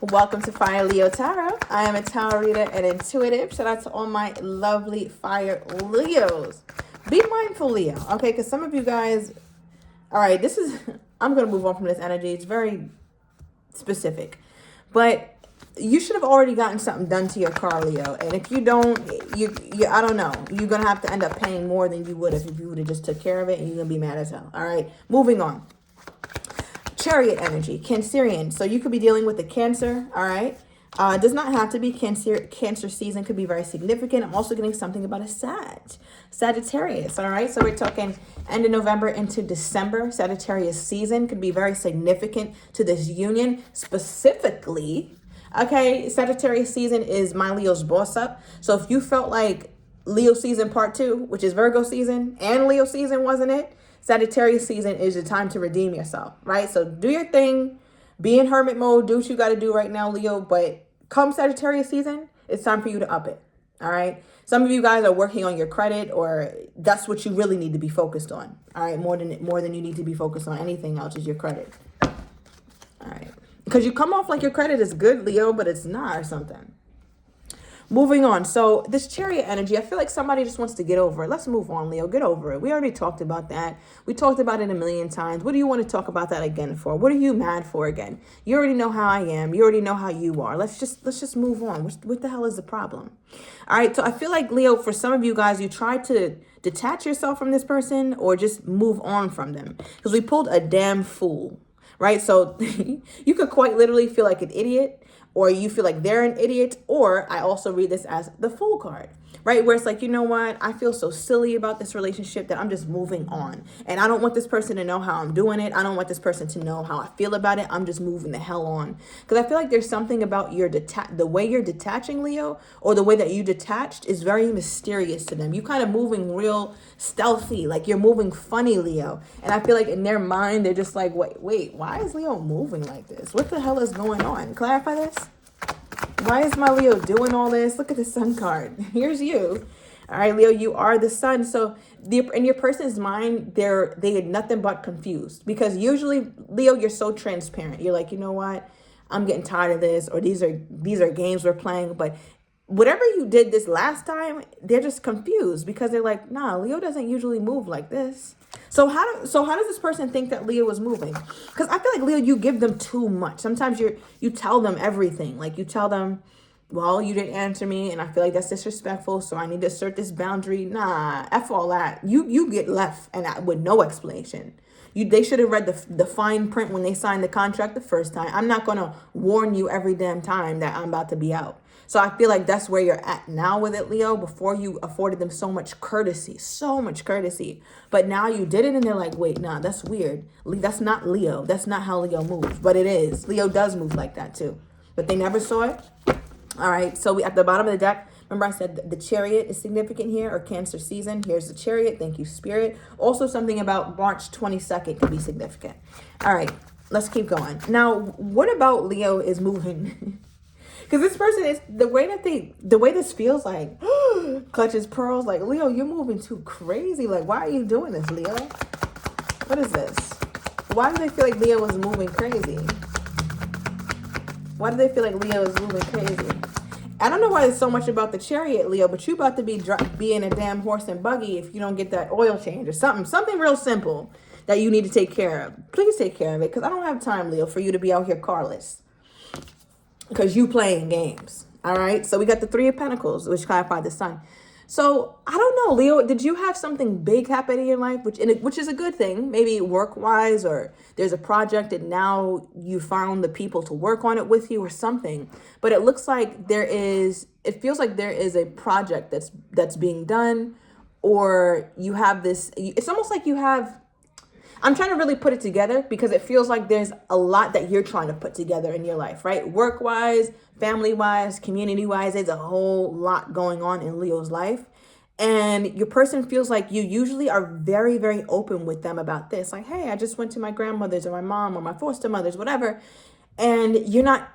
Welcome to Fire Leo Tarot. I am a tarot reader and intuitive. Shout out to all my lovely Fire Leos. Be mindful, Leo, okay? Because some of you guys, all right, I'm going to move on from this energy. It's very specific. But you should have already gotten something done to your car, Leo. And if you don't, I don't know. You're going to have to end up paying more than you would if you would have just took care of it, and you're going to be mad as hell. All right, moving on. Chariot energy, Cancerian. So you could be dealing with a Cancer, all right? It does not have to be Cancer season, could be very significant. I'm also getting something about a Sagittarius, all right? So we're talking end of November into December. Sagittarius season could be very significant to this union specifically. Okay, Sagittarius season is my Leo's boss up. So if you felt like Leo season part 2, which is Virgo season, and Leo season wasn't it, Sagittarius season is the time to redeem yourself, right? So do your thing, be in hermit mode, do what you got to do right now, Leo. But come Sagittarius season, it's time for you to up it, all right? Some of you guys are working on your credit, or that's what you really need to be focused on, all right? More than you need to be focused on anything else is your credit, all right? Because you come off like your credit is good, Leo, but it's not or something. Moving on. So this Chariot energy, I feel like somebody just wants to get over it. Let's move on, Leo. Get over it. We already talked about that. We talked about it a million times. What do you want to talk about that again for? What are you mad for again? You already know how I am. You already know how you are. Let's just move on. What the hell is the problem? All right. So I feel like, Leo, for some of you guys, you try to detach yourself from this person or just move on from them, because we pulled a damn fool, right? So you could quite literally feel like an idiot, or you feel like they're an idiot, or I also read this as the Fool card, right? Where it's like, you know what? I feel so silly about this relationship that I'm just moving on. And I don't want this person to know how I'm doing it. I don't want this person to know how I feel about it. I'm just moving the hell on. Because I feel like there's something about the way you're detaching, Leo, or the way that you detached is very mysterious to them. You kind of moving real stealthy, like you're moving funny, Leo. And I feel like in their mind, they're just like, wait, why is Leo moving like this? What the hell is going on? Clarify this. Why is my Leo doing all this? Look at the Sun card. Here's you. All right, Leo, you are the Sun. So in your person's mind, they had nothing but confused, because usually, Leo, you're so transparent. You're like, you know what? I'm getting tired of this, or these are games we're playing. But whatever you did this last time, they're just confused, because they're like, nah, Leo doesn't usually move like this. So how does this person think that Leo is moving? Because I feel like, Leo, you give them too much. Sometimes you tell them everything. Like you tell them, well, you didn't answer me, and I feel like that's disrespectful, so I need to assert this boundary. Nah, F all that. You get left and with no explanation. They should have read the fine print when they signed the contract the first time. I'm not going to warn you every damn time that I'm about to be out. So I feel like that's where you're at now with it, Leo. Before, you afforded them so much courtesy. But now you did it, and they're like, wait, nah, that's weird. That's not Leo. That's not how Leo moves. But it is. Leo does move like that too. But they never saw it. All right. So we at the bottom of the deck, remember I said the Chariot is significant here, or Cancer season. Here's the Chariot. Thank you, Spirit. Also something about March 22nd can be significant. All right. Let's keep going. Now, what about Leo is moving? Because this person is, the way this feels like, clutches pearls, like, Leo, you're moving too crazy. Like, why are you doing this, Leo? What is this? Why do they feel like Leo is moving crazy? Why do they feel like Leo is moving crazy? I don't know why it's so much about the Chariot, Leo, but you about to be in a damn horse and buggy if you don't get that oil change or something real simple that you need to take care of. Please take care of it, because I don't have time, Leo, for you to be out here carless, because you playing games. All right. So we got the Three of Pentacles, which clarified the Sun. So I don't know, Leo, did you have something big happen in your life, which is a good thing, maybe work wise, or there's a project and now you found the people to work on it with you or something. But it looks like it feels like there is a project that's being done, or you have this, it's almost like I'm trying to really put it together, because it feels like there's a lot that you're trying to put together in your life, right? Work-wise, family-wise, community-wise, there's a whole lot going on in Leo's life. And your person feels like you usually are very, very open with them about this. Like, hey, I just went to my grandmother's or my mom or my foster mother's, whatever. And you're not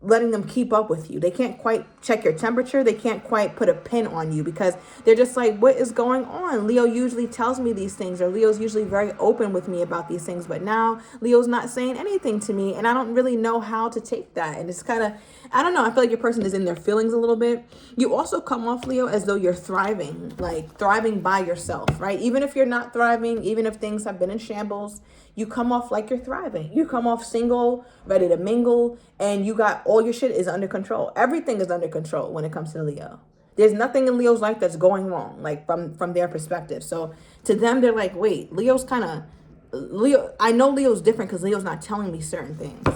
letting them keep up with you. They can't quite check your temperature. They can't quite put a pin on you because they're just like, what is going on? Leo usually tells me these things, or Leo's usually very open with me about these things. But now Leo's not saying anything to me, and I don't really know how to take that. And it's kind of, I don't know. I feel like your person is in their feelings a little bit. You also come off, Leo, as though you're thriving, like thriving by yourself, right? Even if you're not thriving, even if things have been in shambles, you come off like you're thriving. You come off single, ready to mingle, and you got all your shit is under control. Everything is under control when it comes to Leo. There's nothing in Leo's life that's going wrong, like from their perspective. So to them, they're like, wait, Leo's kind of, Leo, I know Leo's different because Leo's not telling me certain things.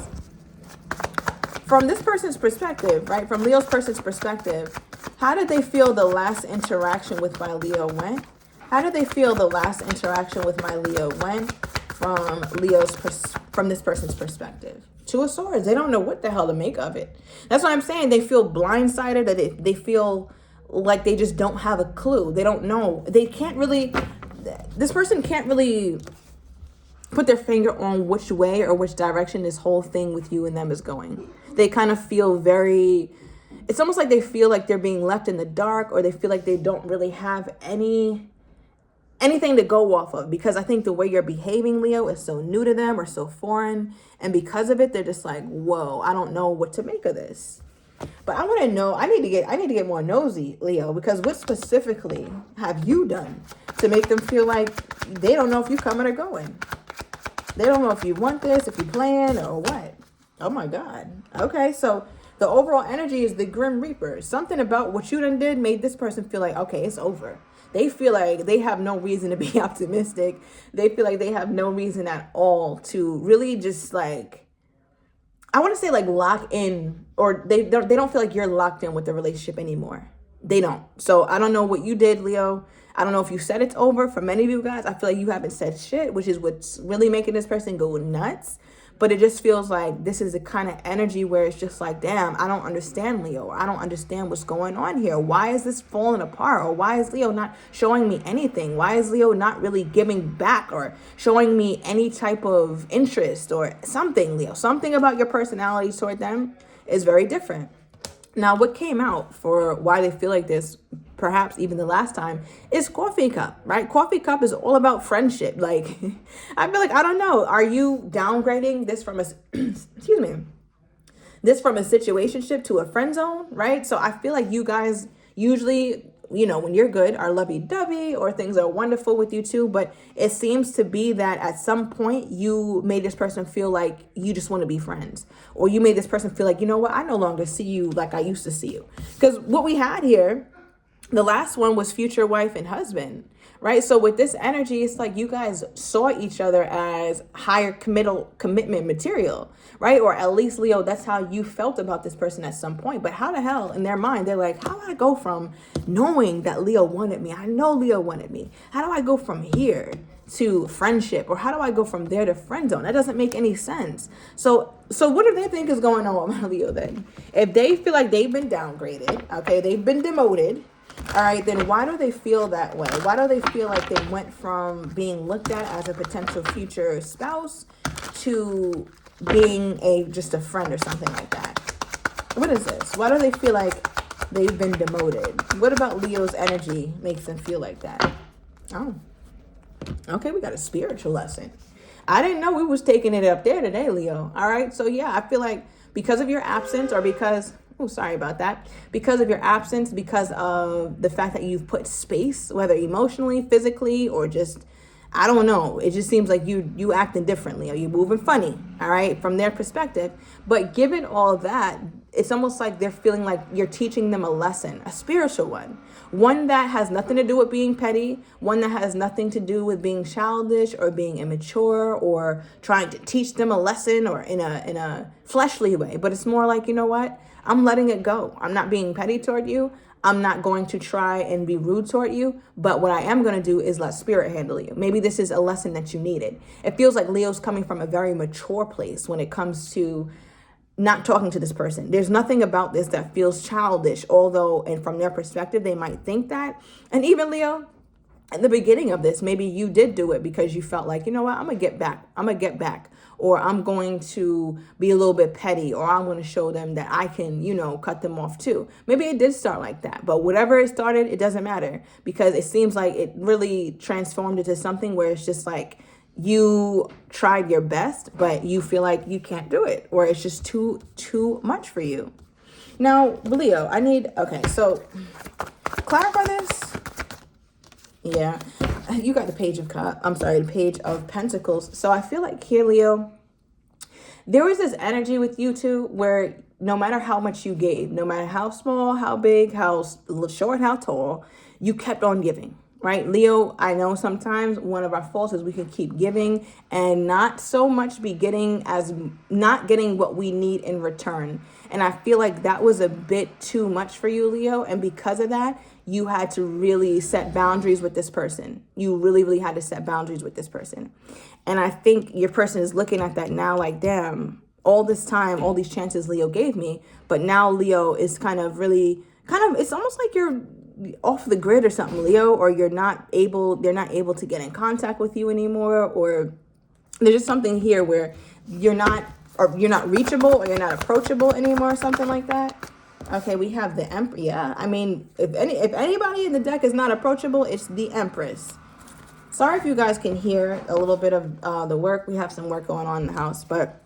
From this person's perspective, right, from Leo's person's perspective, how did they feel the last interaction with my Leo went? How did they feel the last interaction with my Leo went? From from this person's perspective. Two of Swords. They don't know what the hell to make of it. That's what I'm saying. They feel blindsided, that they feel like they just don't have a clue. They don't know. They can't really, this person can't really put their finger on which way or which direction this whole thing with you and them is going. They kind of feel very, it's almost like they feel like they're being left in the dark, or they feel like they don't really have anything to go off of, because I think the way you're behaving, Leo, is so new to them or so foreign, and because of it, they're just like, whoa, I don't know what to make of this. But I want to know, I need to get more nosy, Leo, because what specifically have you done to make them feel like they don't know if you're coming or going? They don't know if you want this, if you plan, or what. Oh my God. Okay, so the overall energy is the Grim Reaper. Something about what you done did made this person feel like, okay, it's over. They feel like they have no reason to be optimistic. They feel like they have no reason at all to really just like, I want to say like lock in, or they don't feel like you're locked in with the relationship anymore. They don't. So I don't know what you did, Leo. I don't know if you said it's over. For many of you guys, I feel like you haven't said shit, which is what's really making this person go nuts. But it just feels like this is the kind of energy where it's just like, damn, I don't understand, Leo. I don't understand what's going on here. Why is this falling apart? Or why is Leo not showing me anything? Why is Leo not really giving back or showing me any type of interest or something, Leo? Something about your personality toward them is very different. Now, what came out for why they feel like this, perhaps even the last time, is Coffee Cup, right? Coffee Cup is all about friendship. Like, I feel like, I don't know, are you downgrading this from a, excuse me, this from a situationship to a friend zone, right? So I feel like you guys usually, you know, when you're good, are lovey-dovey, or things are wonderful with you too. But it seems to be that at some point you made this person feel like you just want to be friends, or you made this person feel like, you know what, I no longer see you like I used to see you. Because what we had here, the last one was future wife and husband, right? So with this energy, it's like you guys saw each other as higher commitment material, right? Or at least, Leo, that's how you felt about this person at some point. But how the hell, in their mind, they're like, how do I go from knowing that Leo wanted me? I know Leo wanted me. How do I go from here to friendship? Or how do I go from there to friend zone? That doesn't make any sense. So what do they think is going on with Leo then? If they feel like they've been downgraded, okay, they've been demoted, all right, then why do they feel that way? Why do they feel like they went from being looked at as a potential future spouse to being just a friend or something like that? What is this? Why do they feel like they've been demoted? What about Leo's energy makes them feel like that? Oh, okay, we got a spiritual lesson. I didn't know we was taking it up there today, Leo. All right, so yeah, I feel like because of your absence, or because, oh, sorry about that, because of your absence, because of the fact that you've put space, whether emotionally, physically, or just, I don't know, it just seems like you acting differently, or you moving funny, all right, from their perspective. But given all that, it's almost like they're feeling like you're teaching them a lesson, a spiritual one that has nothing to do with being petty, one that has nothing to do with being childish or being immature or trying to teach them a lesson or in a fleshly way. But it's more like, you know what? I'm letting it go. I'm not being petty toward you. I'm not going to try and be rude toward you. But what I am going to do is let spirit handle you. Maybe this is a lesson that you needed. It feels like Leo's coming from a very mature place when it comes to not talking to this person. There's nothing about this that feels childish, although, and from their perspective, they might think that. And even Leo, at the beginning of this, maybe you did do it because you felt like, you know what, I'm going to get back. I'm going to get back. Or I'm going to be a little bit petty, or I'm going to show them that I can, you know, cut them off too. Maybe it did start like that, but whatever it started, it doesn't matter, because it seems like it really transformed into something where it's just like you tried your best, but you feel like you can't do it, or it's just too much for you. Now, Leo, okay, so clarify this. Yeah, you got the Page of the Page of Pentacles. So I feel like here, Leo, there was this energy with you two where no matter how much you gave, no matter how small, how big, how short, how tall, you kept on giving, right? Leo, I know sometimes one of our faults is we can keep giving and not so much be getting not getting what we need in return. And I feel like that was a bit too much for you, Leo. And because of that, you had to really set boundaries with this person. You really, really had to set boundaries with this person. And I think your person is looking at that now like, damn, all this time, all these chances Leo gave me. But now Leo is it's almost like you're off the grid or something, Leo, or they're not able to get in contact with you anymore. Or there's just something here where you're not reachable, or you're not approachable anymore, or something like that. Okay, we have the Empress. Yeah, I mean, if anybody in the deck is not approachable, it's the Empress. Sorry if you guys can hear a little bit of the work. We have some work going on in the house, but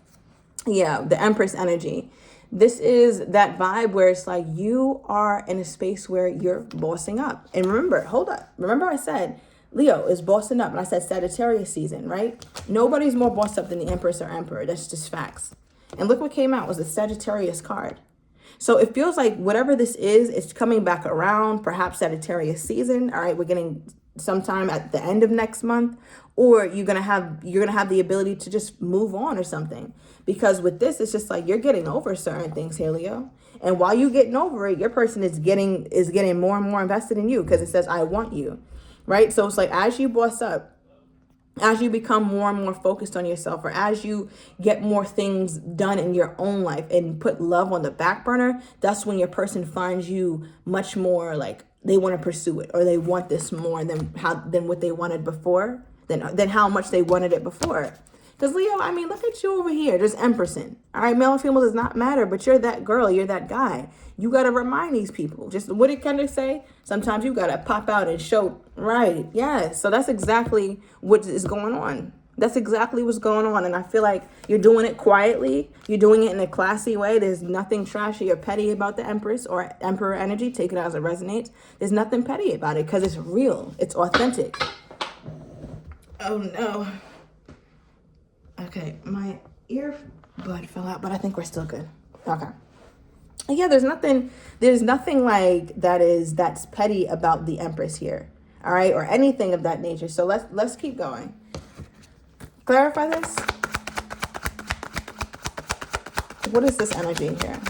yeah, the Empress energy. This is that vibe where it's like you are in a space where you're bossing up. And remember, hold up. Remember I said Leo is bossing up, and I said Sagittarius season, right? Nobody's more bossed up than the Empress or Emperor. That's just facts. And look what came out was the Sagittarius card. So it feels like whatever this is, it's coming back around, perhaps Sagittarius season. All right, we're getting sometime at the end of next month, or you're gonna have the ability to just move on or something. Because with this, it's just like you're getting over certain things here, Leo. And while you're getting over it, your person is getting more and more invested in you, because it says, I want you, right? So it's like as you boss up, as you become more and more focused on yourself, or as you get more things done in your own life and put love on the back burner, that's when your person finds you much more like they want to pursue it, or they want this more than what they wanted before, than how much they wanted it before. Because Leo, I mean, look at you over here. There's Empressing. All right, male and female does not matter, but you're that girl, you're that guy. You got to remind these people. Just what did Kendrick say? Sometimes you got to pop out and show. Right. Yes. So that's exactly what is going on. That's exactly what's going on. And I feel like you're doing it quietly. You're doing it in a classy way. There's nothing trashy or petty about the Empress or Emperor energy. Take it as it resonates. There's nothing petty about it because it's real. It's authentic. Oh, no. Okay. My earbud fell out, but I think we're still good. Okay. Yeah, there's nothing like that's petty about the Empress here. All right, or anything of that nature. So let's keep going. Clarify this. What is this energy here?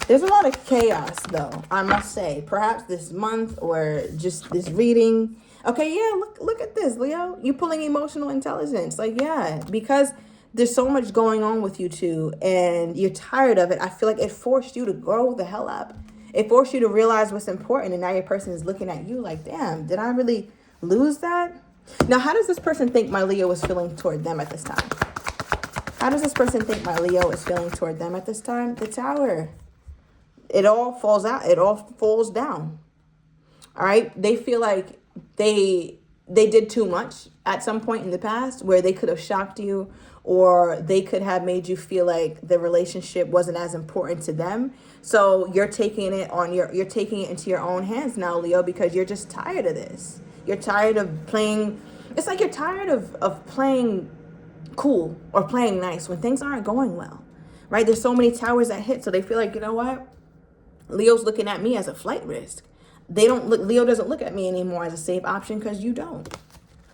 There's a lot of chaos, though, I must say. Perhaps this month or just this reading. Okay, yeah, look at this, Leo. You pulling emotional intelligence. Like, yeah, because there's so much going on with you two and you're tired of it. I feel like it forced you to grow the hell up. It forced you to realize what's important. And now your person is looking at you like, damn, did I really lose that? Now, how does this person think my Leo is feeling toward them at this time? How does this person think my Leo is feeling toward them at this time? The Tower. It all falls out. It all falls down. All right. They feel like they did too much at some point in the past where they could have shocked you, or they could have made you feel like the relationship wasn't as important to them. So you're taking it into your own hands now, Leo, because you're just tired of this. You're tired of playing. It's like you're tired of playing cool or playing nice when things aren't going well, right? There's so many towers that hit. So they feel like, you know what? Leo's looking at me as a flight risk. Leo doesn't look at me anymore as a safe option because you don't.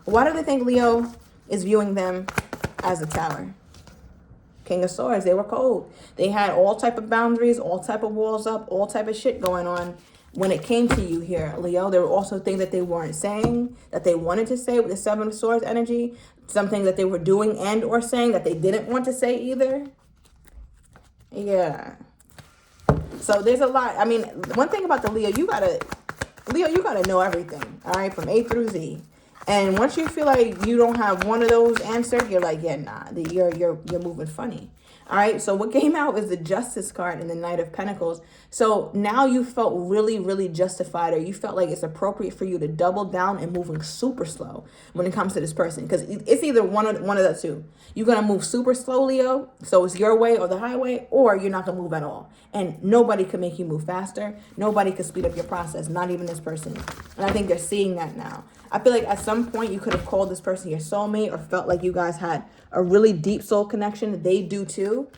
Why do they think Leo is viewing them as a Tower? King of Swords, they were cold. They had all type of boundaries, all type of walls up, all type of shit going on. When it came to you here, Leo, there were also things that they weren't saying, that they wanted to say with the Seven of Swords energy. Something that they were doing and or saying that they didn't want to say either. Yeah. So there's a lot. I mean, one thing about the Leo, you gotta know everything, all right, from A through Z. And once you feel like you don't have one of those answered, you're like, yeah, nah, you're moving funny. All right. So what came out is the Justice card and the Knight of Pentacles. So now you felt really, really justified, or you felt like it's appropriate for you to double down and moving super slow when it comes to this person, because it's either one of the two. You're gonna move super slow, Leo. So it's your way or the highway, or you're not gonna move at all. And nobody can make you move faster. Nobody can speed up your process. Not even this person. And I think they're seeing that now. I feel like at some point you could have called this person your soulmate, or felt like you guys had a really deep soul connection. They do too.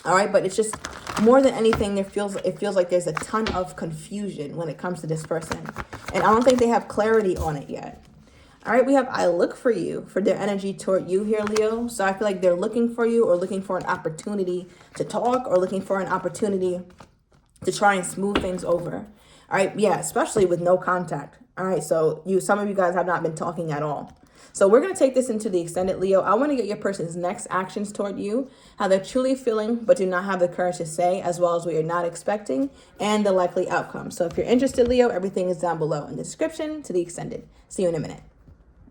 All right, but it's just more than anything, it feels like there's a ton of confusion when it comes to this person. And I don't think they have clarity on it yet. All right, we have I look for you, for their energy toward you here, Leo. So I feel like they're looking for you, or looking for an opportunity to talk, or looking for an opportunity to try and smooth things over. All right, yeah, especially with no contact. All right, so some of you guys have not been talking at all. So we're going to take this into the extended, Leo. I want to get your person's next actions toward you, how they're truly feeling but do not have the courage to say, as well as what you're not expecting, and the likely outcome. So if you're interested, Leo, everything is down below in the description to the extended. See you in a minute.